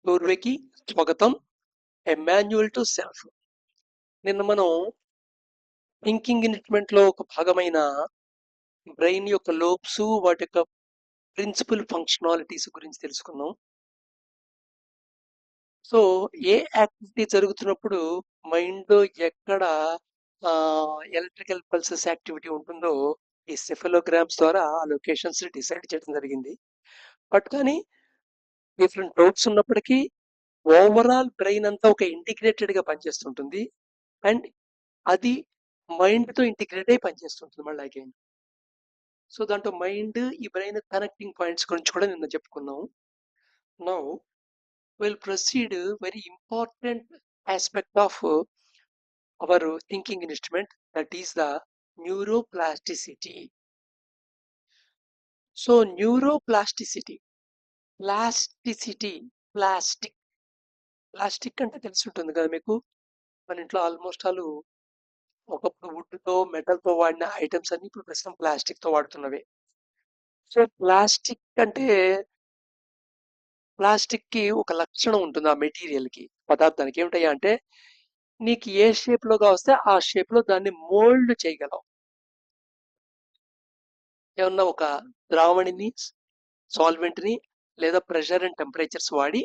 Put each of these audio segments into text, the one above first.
పూర్వకి స్వాగతం. Emmanuel to self. నిన్న మనం థింకింగ్ ఇన్స్ట్రుమెంట్ లో ఒక భాగమైన బ్రెయిన్ యొక్క లోబ్స్, వాటి యొక్క ప్రిన్సిపల్ ఫంక్షనాలిటీస్ గురించి తెలుసుకున్నాం. సో ఏ యాక్టివిటీ జరుగుతున్నప్పుడు మైండ్ లో ఎక్కడ ఎలక్ట్రికల్ పల్సెస్ యాక్టివిటీ ఉంటుందో ఈ సెఫలోగ్రామ్స్ ద్వారా ఆ లొకేషన్స్ డిసైడ్ చేయడం జరిగింది. బట్ కానీ డిఫరెంట్ లోబ్స్ ఉన్నప్పటికీ ఓవరాల్ బ్రెయిన్ అంతా ఒక ఇంటిగ్రేటెడ్ గా పనిచేస్తుంటుంది. అండ్ అది మైండ్ తో ఇంటిగ్రేట్ అయి పనిచేస్తుంటుంది మళ్ళీ అగైన్. సో దాంట్లో మైండ్ ఈ బ్రెయిన్ కనెక్టింగ్ పాయింట్స్ గురించి కూడా నిన్న చెప్పుకున్నాము. Now will proceed very important aspect of our thinking instrument, that is the neuroplasticity. So neuroplasticity, plasticity, plastic plastic అంటే తెలిసి ఉంటుంది కదా మీకు. మన ఇంట్లో ఆల్మోస్ట్ ఆల్ ఒకప్పుడు వుడ్ తో మెటల్ తో వాడిన ఐటమ్స్ అన్ని ఇప్పుడు ప్రస్తుతం ప్లాస్టిక్ తో వాడుతున్నవే. సో ప్లాస్టిక్ అంటే ప్లాస్టిక్ కి ఒక లక్షణం ఉంటుంది ఆ మెటీరియల్ కి, పదార్థానికి. ఏమిటయ్యా అంటే నీకు ఏ షేప్ లోగా వస్తే ఆ షేప్ లో దాన్ని మోల్డ్ చేయగలవు. ఏమన్నా ఒక ద్రావణిని, సాల్వెంట్ ని లేదా ప్రెషర్ అండ్ టెంపరేచర్స్ వాడి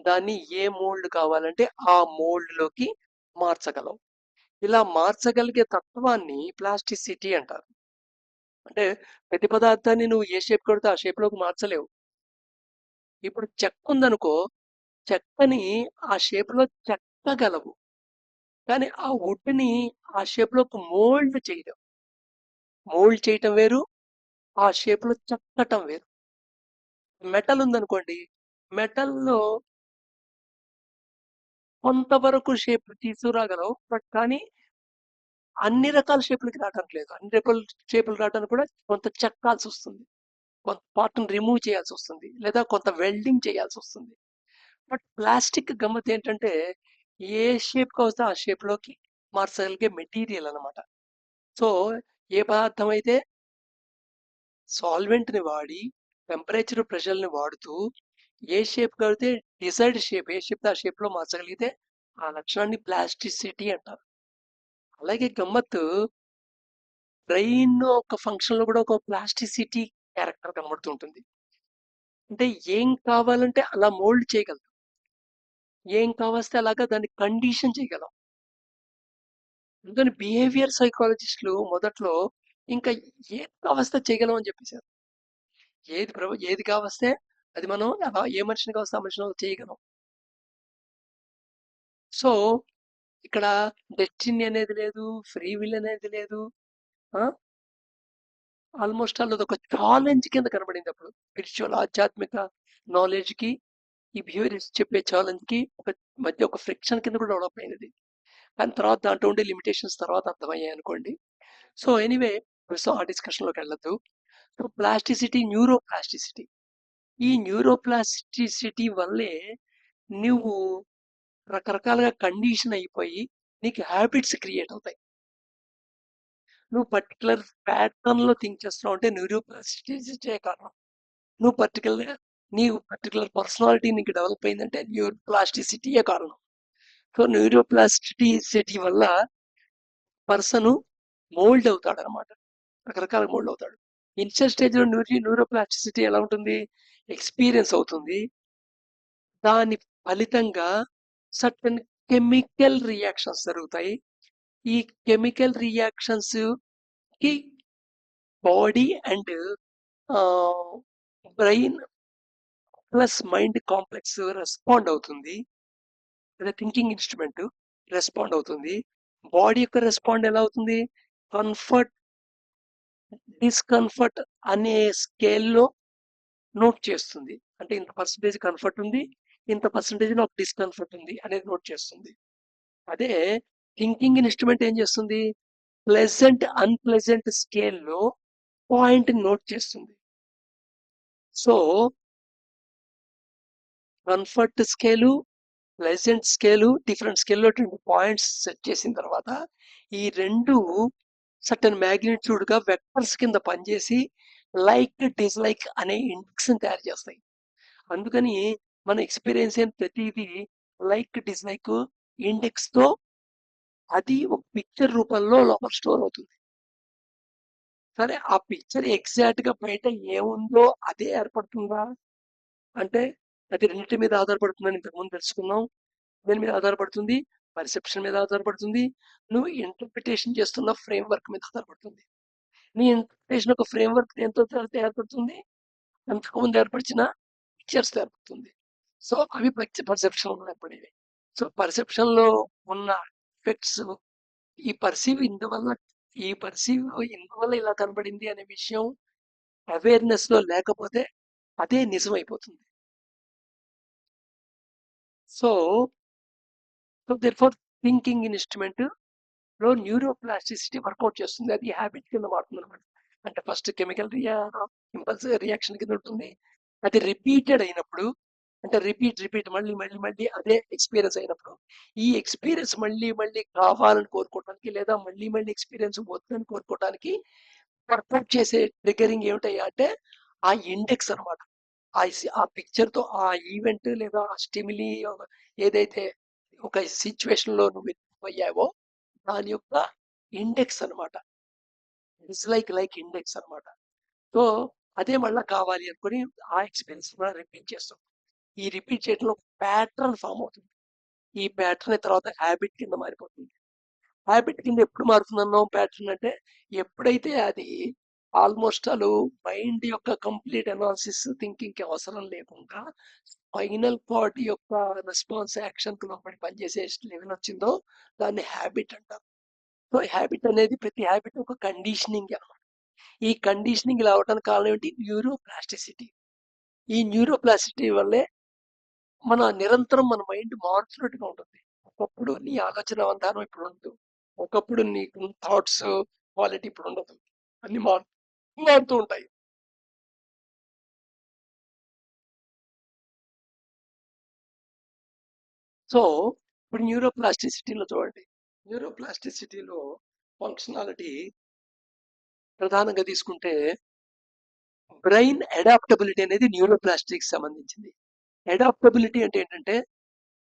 దాన్ని ఏ మోల్డ్ కావాలంటే ఆ మోల్డ్ లోకి మార్చగలవు. ఇలా మార్చగలిగే తత్వాన్ని ప్లాస్టిసిటీ అంటారు. అంటే ప్రతి పదార్థాన్ని నువ్వు ఏ షేప్ కొడితే ఆ షేప్ లోకి మార్చలేవు. ఇప్పుడు చెక్క ఉందనుకో, చెక్కని ఆ షేప్ లో చెక్కగలవు, కానీ ఆ వుడ్ ని ఆ షేప్ లో మోల్డ్ చేయడం. మోల్డ్ చేయటం వేరు, ఆ షేప్ లో చెక్కటం వేరు. మెటల్ ఉందనుకోండి, మెటల్లో కొంతవరకు షేప్ తీసుకురాగలవు, బట్ కానీ అన్ని రకాల షేపులకి రావడానికి లేదు. అన్ని రకాల షేపులు రావడానికి కూడా కొంత చెక్కాల్సి వస్తుంది, కొంత పార్ట్ని రిమూవ్ చేయాల్సి వస్తుంది, లేదా కొంత వెల్డింగ్ చేయాల్సి వస్తుంది. బట్ ప్లాస్టిక్ గమ్మత్ ఏంటంటే ఏ షేప్ కి వస్తే ఆ షేప్ లోకి మార్చగలిగే మెటీరియల్ అన్నమాట. సో ఏ పదార్థం అయితే సాల్వెంట్ ని వాడి టెంపరేచర్ ప్రెషర్ ని వాడుతూ ఏ షేప్ కడితే డిసైడ్ షేప్, ఏ షేప్ ఆ షేప్ లో మార్చగలిగితే ఆ లక్షణాన్ని ప్లాస్టిసిటీ అంటారు. అలాగే గమ్మత్తు, బ్రెయిన్ ఒక ఫంక్షన్ లో కూడా ఒక ప్లాస్టిసిటీ క్యారెక్టర్ కనబడుతుంటుంది. అంటే ఏం కావాలంటే అలా మోల్డ్ చేయగలం, ఏం కావస్తే అలాగా దాన్ని కండిషన్ చేయగలం. అందుకని బిహేవియర్ సైకాలజిస్టులు మొదట్లో ఇంకా ఏది కావస్తే చేయగలం అని చెప్పేశారు. ఏది కావస్తే అది మనం అలా, ఏ మనిషిని కావస్తే ఆ మనిషిని చేయగలం. సో ఇక్కడ డెస్టినీ అనేది లేదు, ఫ్రీ విల్ అనేది లేదు. ఆల్మోస్ట్ ఆల్ అదొక ఛాలెంజ్ కింద కనబడింది అప్పుడు. స్పిరిచువల్, ఆధ్యాత్మిక నాలెడ్జ్ కి ఈ బిహేవియర్స్ చెప్పే ఛాలెంజ్ కి ఒక మధ్య ఒక ఫ్రిక్షన్ కింద కూడా డెవలప్ అయినది. కానీ తర్వాత దాంట్లో ఉండే లిమిటేషన్స్ తర్వాత అర్థమయ్యాయి అనుకోండి. సో ఎనీవే, సో ఆ డిస్కషన్ లోకి వెళ్ళొద్దు. సో ప్లాస్టిసిటీ, న్యూరోప్లాస్టిసిటీ, ఈ న్యూరోప్లాస్టిసిటీ వల్లే నువ్వు రకరకాలుగా కండిషన్ అయిపోయి నీకు హ్యాబిట్స్ క్రియేట్ అవుతాయి. నువ్వు పర్టికులర్ ప్యాటర్న్ లో థింక్ చేస్తున్నావు అంటే న్యూరోప్లాస్టిసిటీ కారణం. నువ్వు పర్టికులర్ పర్సనాలిటీ నీకు డెవలప్ అయిందంటే న్యూరోప్లాస్టిసిటీయే కారణం. సో న్యూరోప్లాస్టిసిటీ వల్ల పర్సన్ మోల్డ్ అవుతాడు అనమాట, రకరకాల మోల్డ్ అవుతాడు. ఇనిషియల్ స్టేజ్ లో న్యూరోప్లాస్టిసిటీ ఎలా ఉంటుంది, ఎక్స్పీరియన్స్ అవుతుంది. దాని ఫలితంగా సర్టన్ కెమికల్ రియాక్షన్స్ జరుగుతాయి. ఈ కెమికల్ రియాక్షన్స్ కి body and brain plus mind complex respond అవుతుంది. అదే థింకింగ్ ఇన్స్ట్రుమెంట్ రెస్పాండ్ అవుతుంది. బాడీ యొక్క రెస్పాండ్ ఎలా అవుతుంది, కంఫర్ట్, డిస్కంఫర్ట్ అనే స్కేల్లో నోట్ చేస్తుంది. అంటే ఇంత పర్సంటేజ్ కంఫర్ట్ ఉంది, ఇంత పర్సంటేజ్ నాకు డిస్కంఫర్ట్ ఉంది అనేది నోట్ చేస్తుంది. అదే థింకింగ్ ఇన్స్ట్రుమెంట్ ఏం చేస్తుంది, ప్లెజెంట్ అన్ప్లెజెంట్ స్కేల్లో పాయింట్ నోట్ చేస్తుంది. So comfort scale, pleasant scale, different స్కేల్లో పాయింట్స్ సెట్ చేసిన తర్వాత ఈ రెండు సర్టన్ మ్యాగ్నిట్యూడ్ గా వెక్టర్స్ కింద పనిచేసి లైక్ డిస్లైక్ అనే ఇండెక్స్ తయారు చేస్తాయి. అందుకని మనం ఎక్స్పీరియన్స్ అయిన ప్రతిదీ లైక్ డిస్లైక్ ఇండెక్స్ తో అది ఒక పిక్చర్ రూపంలో లోపల స్టోర్ అవుతుంది. సరే ఆ పిక్చర్ ఎగ్జాక్ట్ గా బయట ఏముందో అదే ఏర్పడుతుందా అంటే అది రెండింటి మీద ఆధారపడుతుందని ఇంతకుముందు తెలుసుకున్నాం. దేని మీద ఆధారపడుతుంది? పర్సెప్షన్ మీద ఆధారపడుతుంది. నువ్వు ఇంటర్ప్రిటేషన్ చేస్తున్న ఫ్రేమ్ వర్క్ మీద ఆధారపడుతుంది. నీ ఇంటర్ప్రిటేషన్ ఒక ఫ్రేమ్ వర్క్ ఎంతో ఏర్పడుతుంది, అంతకుముందు ఏర్పరిచిన పిక్చర్స్ ఏర్పడుతుంది. సో అవి పర్సెప్షన్ ఏర్పడేవి. సో పర్సెప్షన్ లో ఉన్న ఎఫెక్ట్స్ ఈ పర్సీవ్ ఇందువల్ల ఇలా కనబడింది అనే విషయం అవేర్నెస్ లో లేకపోతే అదే నిజం అయిపోతుంది. So so therefore thinking instrument లో న్యూరోప్లాస్టిసిటీ వర్కౌట్ చేస్తుంది. అది హ్యాబిట్ కింద మారుతుంది అనమాట. అంటే ఫస్ట్ కెమికల్ ఇంపల్స్ రియాక్షన్ కింద ఉంటుంది. అది రిపీటెడ్ అయినప్పుడు అంటే రిపీట్ మళ్ళీ అదే ఎక్స్పీరియన్స్ అయినప్పుడు ఈ ఎక్స్పీరియన్స్ మళ్ళీ కావాలని కోరుకోవడానికి లేదా మళ్ళీ ఎక్స్పీరియన్స్ వద్దని కోరుకోవడానికి వర్కౌట్ చేసే ట్రిగరింగ్ ఏమిటయ్యా అంటే ఆ ఇండెక్స్ అనమాట. ఆ పిక్చర్ తో ఆ ఈవెంట్ లేదా ఆ స్టిమిలీ ఏదైతే ఒక సిచ్యువేషన్ లో నువ్వు అయ్యావో దాని యొక్క ఇండెక్స్ అనమాట. లైక్ ఇండెక్స్ అనమాట. సో అదే మళ్ళీ కావాలి అనుకుని ఆ ఎక్స్పీరియన్స్ కూడా రిపీట్ చేస్తాం. ఈ రిపీట్ చేయడంలో ప్యాటర్న్ ఫామ్ అవుతుంది. ఈ ప్యాటర్న్ తర్వాత హ్యాబిట్ కింద మారిపోతుంది. హ్యాబిట్ కింద ఎప్పుడు మారుతుందన్నాం ప్యాటర్న్ అంటే ఎప్పుడైతే అది ఆల్మోస్ట్ అలు మైండ్ యొక్క కంప్లీట్ అనాలిసిస్ థింకింగ్ కి అవసరం లేకుండా ఫైనల్ పార్ట్ యొక్క రెస్పాన్స్ యాక్షన్ కు లోపలి పనిచేసే లెవెల్ వచ్చిందో దాన్ని హ్యాబిట్ అంటారు. సో హ్యాబిట్ అనేది ప్రతి హ్యాబిట్ ఒక కండిషనింగ్ అనమాట. ఈ కండిషనింగ్ రావడానికి కారణం ఏంటి? న్యూరోప్లాస్టిసిటీ. ఈ న్యూరోప్లాస్టిసిటీ వల్లే నిరంతరం మన మైండ్ మారుతున్నట్టుగా ఉంటుంది. ఒకప్పుడు నీ ఆలోచన విధానం ఇప్పుడు ఉండదు. ఒకప్పుడు నీకు థాట్స్ క్వాలిటీ ఇప్పుడు ఉండదు. అన్ని మారుతూ ఉంటాయి. సో ఇప్పుడు న్యూరోప్లాస్టిసిటీలో చూడండి. న్యూరోప్లాస్టిసిటీలో ఫంక్షనాలిటీ ప్రధానంగా తీసుకుంటే బ్రెయిన్ అడాప్టబిలిటీ అనేది న్యూరోప్లాస్టిక్ సంబంధించింది. అడాప్టబిలిటీ అంటే ఏంటంటే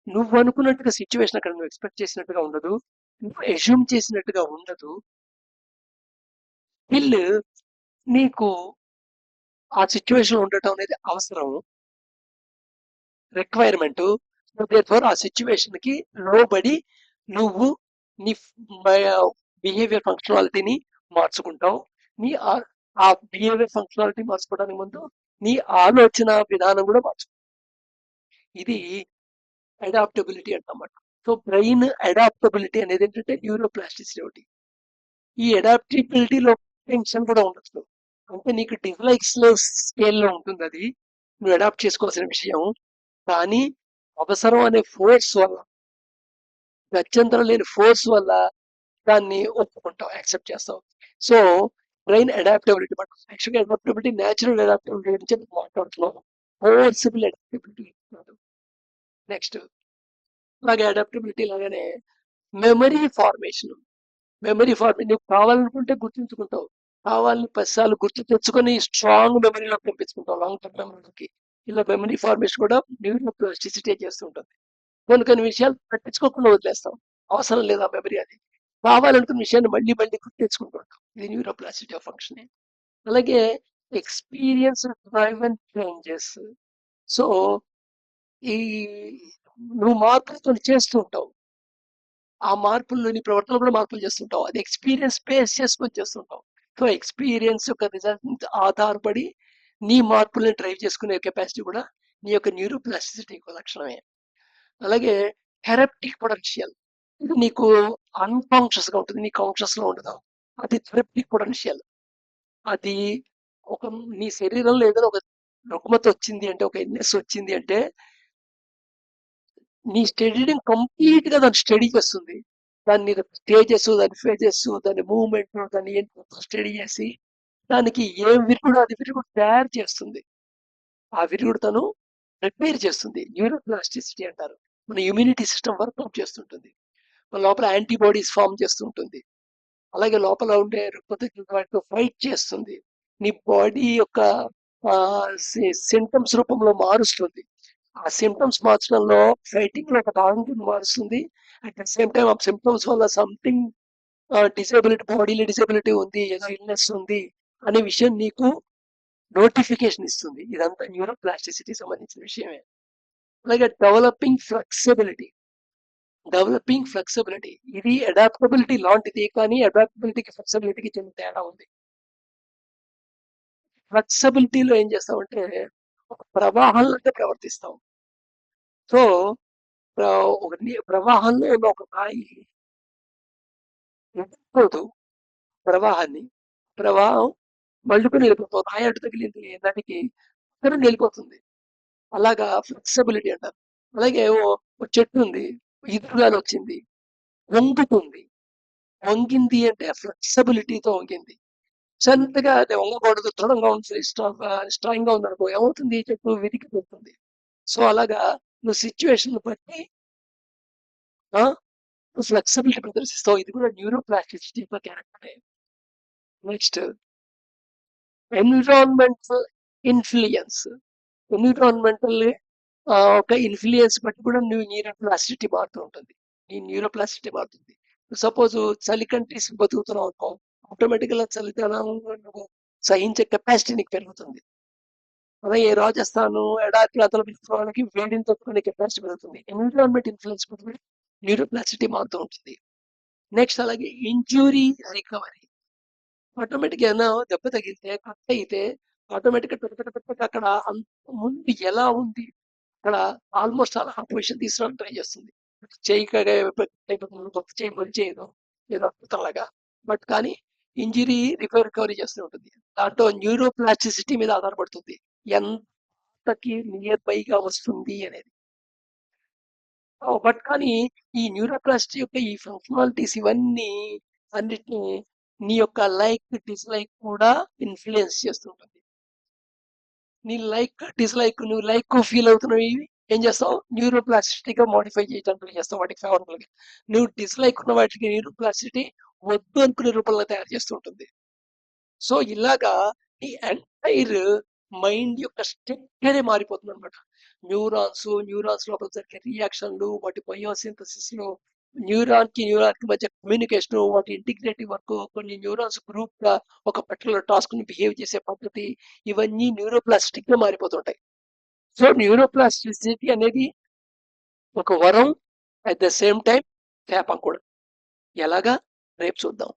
నువ్వు అనుకున్నట్టుగా సిచ్యువేషన్ అక్కడ నువ్వు ఎక్స్పెక్ట్ చేసినట్టుగా ఉండదు, నువ్వు అజ్యూమ్ చేసినట్టుగా ఉండదు. స్టిల్ నీకు ఆ సిచ్యువేషన్ ఉండటం అనేది అవసరం, రిక్వైర్మెంట్. ఆ సిచ్యువేషన్ కి లోబడి నువ్వు నీ బిహేవియర్ ఫంక్షనాలిటీని మార్చుకుంటావు. నీ ఆ బిహేవియర్ ఫంక్షనాలిటీ మార్చుకోవడానికి ముందు నీ ఆలోచన విధానం కూడా మార్చుకుంటావు. ఇది అడాప్టబిలిటీ అంటామాట. సో బ్రెయిన్ అడాప్టబిలిటీ అనేది ఏంటంటే న్యూరోప్లాస్టిసిటీ ఒకటి. ఈ అడాప్టబిలిటీలో టెన్షన్ కూడా ఉండొచ్చు. అంటే నీకు డిస్లైక్స్ స్కేల్లో ఉంటుంది, అది నువ్వు అడాప్ట్ చేసుకోవాల్సిన విషయం. కానీ అవసరం అనే ఫోర్స్ వల్ల, గత్యంతరం లేని ఫోర్స్ వల్ల దాన్ని ఒప్పుకుంటావు, యాక్సెప్ట్ చేస్తావు. సో బ్రెయిన్ అడాప్టబిలిటీ యాక్చువల్గా అడాప్టబిలిటీ న్యాచురల్ అడాప్టబిలిటీ గురించి మాట్లాడుతున్నాం, ఫోర్సిబుల్ అడాప్టబిలిటీ. నెక్స్ట్ అలాగే అడాప్టబిలిటీ లాగానే మెమరీ ఫార్మేషన్. నువ్వు కావాలనుకుంటే గుర్తుంచుకుంటావు, కావాలని 10 సార్లు గుర్తు తెచ్చుకొని స్ట్రాంగ్ మెమరీలోకి పంపించుకుంటావు, లాంగ్ టర్మ్ మెమరీలోకి. ఇలా మెమరీ ఫార్మేషన్ కూడా న్యూరోప్లాస్టిసిటీ చేస్తుంటుంది. కొన్ని విషయాలు పట్టించుకోకుండా వదిలేస్తాం, అవసరం లేదా మెమరీ అది. కావాలనుకున్న విషయాన్ని మళ్ళీ గుర్తు తెచ్చుకుంటుంటాం. ఇది న్యూరోప్లాస్టిసిటీ ఫంక్షన్. అలాగే ఎక్స్పీరియన్స్ డ్రైవెన్ చేంజెస్. సో ఈ నువ్వు మార్పులతో చేస్తూ ఉంటావు, ఆ మార్పుల్లో నీ ప్రవర్తన కూడా మార్పులు చేస్తుంటావు, అది ఎక్స్పీరియన్స్ బేస్ చేసుకొని చేస్తుంటావు. సో ఎక్స్పీరియన్స్ యొక్క రిజల్ట్ ఆధారపడి నీ మార్పుల్ని డ్రైవ్ చేసుకునే కెపాసిటీ కూడా నీ యొక్క న్యూరోప్లాస్టిసిటీ లక్షణమే. అలాగే థెరప్టిక్ పొటెన్షియల్, ఇది నీకు అన్కాన్షియస్ గా ఉంటుంది, నీ కాన్షియస్ లో ఉండదు. అది థెరప్టిక్ పొటెన్షియల్. అది ఒక నీ శరీరంలో ఏదైనా ఒక రుగ్మత వచ్చింది అంటే, ఒక ఇల్నెస్ వచ్చింది అంటే నీ స్టడీని కంప్లీట్ గా దాన్ని స్టడీ చేస్తుంది. దాన్ని స్టేజెస్, దాని ఫేజెస్, దాని మూవ్మెంట్, దాన్ని స్టడీ చేసి దానికి ఏ విరుగుడు అది విరుగుడు తయారు చేస్తుంది. ఆ విరుగుడు తను ప్రిపేర్ చేస్తుంది. న్యూరోప్లాస్టిసిటీ అంటారు. మన ఇమ్యూనిటీ సిస్టమ్ వర్కౌట్ చేస్తుంటుంది, మన లోపల యాంటీబాడీస్ ఫామ్ చేస్తుంటుంది. అలాగే లోపల ఉండే రుగ్మతతో ఫైట్ చేస్తుంది. నీ బాడీ యొక్క సింటమ్స్ రూపంలో మారుస్తుంది. ఆ సిమ్టమ్స్ మార్చడంలో ఫైటింగ్ లో ఒక భాగంగా మారుస్తుంది. అట్ ద సేమ్ టైం ఆ సిమ్టమ్స్ వల్ల సంథింగ్ డిసేబిలిటీ, బాడీలో డిసేబిలిటీ ఉంది, ఏదో ఇల్నెస్ ఉంది అనే విషయం నీకు నోటిఫికేషన్ ఇస్తుంది. ఇదంతా న్యూరోప్లాస్టిసిటీ సంబంధించిన విషయమే. అలాగే డెవలపింగ్ ఫ్లెక్సిబిలిటీ ఇది అడాప్టబిలిటీ లాంటిది, కానీ అడాప్టబిలిటీకి ఫ్లెక్సిబిలిటీకి చిన్న తేడా ఉంది. ఫ్లెక్సిబిలిటీలో ఏం చేస్తామంటే ఒక ప్రవాహంలాగా ప్రవర్తిస్తాం. సో ఒక ప్రవాహంలో ఉన్న ఒక రాయి ఎదుర్కోదు ప్రవాహాన్ని. ప్రవాహం మళ్ళుకుని వెళ్ళిపోతుంది. రాయి అడ్డు తగిలింది నదికి, అక్కడ వెళ్ళిపోతుంది. అలాగా ఫ్లెక్సిబిలిటీ అంటారు. అలాగే ఒక చెట్టు ఉంది, ఎదురుగాలి వచ్చింది, వంగుతుంది. వంగింది అంటే ఫ్లెక్సిబిలిటీతో వంగింది. సన్నగా అది వంగకూడదు, దృఢంగా ఉంది, స్ట్రాంగ్ గా ఉంది అనుకో, ఏమవుతుంది, చెట్టు విరిగిపోతుంది. సో అలాగా నువ్వు సిచ్యువేషన్ బట్టి నువ్వు ఫ్లెక్సిబిలిటీ ప్రదర్శిస్తావు. ఇది కూడా న్యూరోప్లాస్టిసిటీ యొక్క క్యారెక్టరే. Next environmental influence. ఎన్విరాన్మెంటల్ ఒక ఇన్ఫ్లుయెన్స్ బట్టి కూడా నువ్వు న్యూరోప్లాస్టిసిటీ మారుతూ ఉంటుంది. నీ న్యూరోప్లాస్టిసిటీ మారుతుంది. సపోజ్ చలి కంట్రీస్ బతుకుతున్నావు అనుకో, ఆటోమేటిక్ గా చలితనం నువ్వు సహించే కెపాసిటీ నీకు పెరుగుతుంది. అలాగే రాజస్థాన్ ఎడారి ప్రాంతాల వాళ్ళకి వేడిని తట్టుకునే కెపాసిటీ పెరుగుతుంది. ఎన్విరాన్మెంట్ ఇన్ఫ్లుయెన్స్ బట్టి కూడా న్యూరోప్లాస్టిసిటీ మారుతూ ఉంటుంది. నెక్స్ట్ అలాగే ఇంజురీ రికవరీ. ఆటోమేటిక్ ఏదైనా దెబ్బ తగిలితే, కట్ అయితే ఆటోమేటిక్ అక్కడ అంత ముందు ఎలా ఉంది అక్కడ ఆల్మోస్ట్ అలా పొజిషన్ తీసుకురావడానికి ట్రై చేస్తుంది. చేయి కొత్త చేయి పని చేయదు, ఏదో అలాగా. బట్ కానీ ఇంజరీ రికవరీ చేస్తూ ఉంటుంది. దాంట్లో న్యూరోప్లాస్టిసిటీ మీద ఆధారపడుతుంది ఎంతకి నియర్ బైగా వస్తుంది అనేది. బట్ కానీ ఈ న్యూరోప్లాస్టిక్ యొక్క ఈ ఫంక్షనాలిటీస్ ఇవన్నీ అన్నిటిని నీ యొక్క లైక్ డిస్లైక్ కూడా ఇన్ఫ్లుయెన్స్ చేస్తుంటుంది. నీ లైక్ డిస్లైక్, నువ్వు లైక్ ఫీల్ అవుతున్నవి ఏం చేస్తావు, న్యూరోప్లాస్టిసిటీగా మోడిఫై చేయడానికి చేస్తావు వాటికి ఫేవరబుల్ గా. నువ్వు డిస్లైక్ ఉన్న వాటికి న్యూరోప్లాస్టిసిటీ వద్దు అనుకునే రూపంలో తయారు చేస్తుంటుంది. సో ఇలాగా ఈ ఎంటైర్ మైండ్ యొక్క స్ట్రక్చరే మారిపోతుంది అనమాట. న్యూరాన్స్ లోపల జరిగే రియాక్షన్లు, వాటి బయోసింథసిస్ లో, న్యూరాన్ కి మధ్య కమ్యూనికేషన్, వాటి ఇంటిగ్రేటివ్ వర్క్, కొన్ని న్యూరాన్స్ గ్రూప్ గా ఒక పర్టికులర్ టాస్క్ ని బిహేవ్ చేసే పద్ధతి, ఇవన్నీ న్యూరోప్లాస్టిక్ గా మారిపోతుంటాయి. సో న్యూరోప్లాస్టిసిటీ అనేది ఒక వరం, అట్ ద సేమ్ టైం శాపం కూడా. ఎలాగా రేపు చూద్దాం.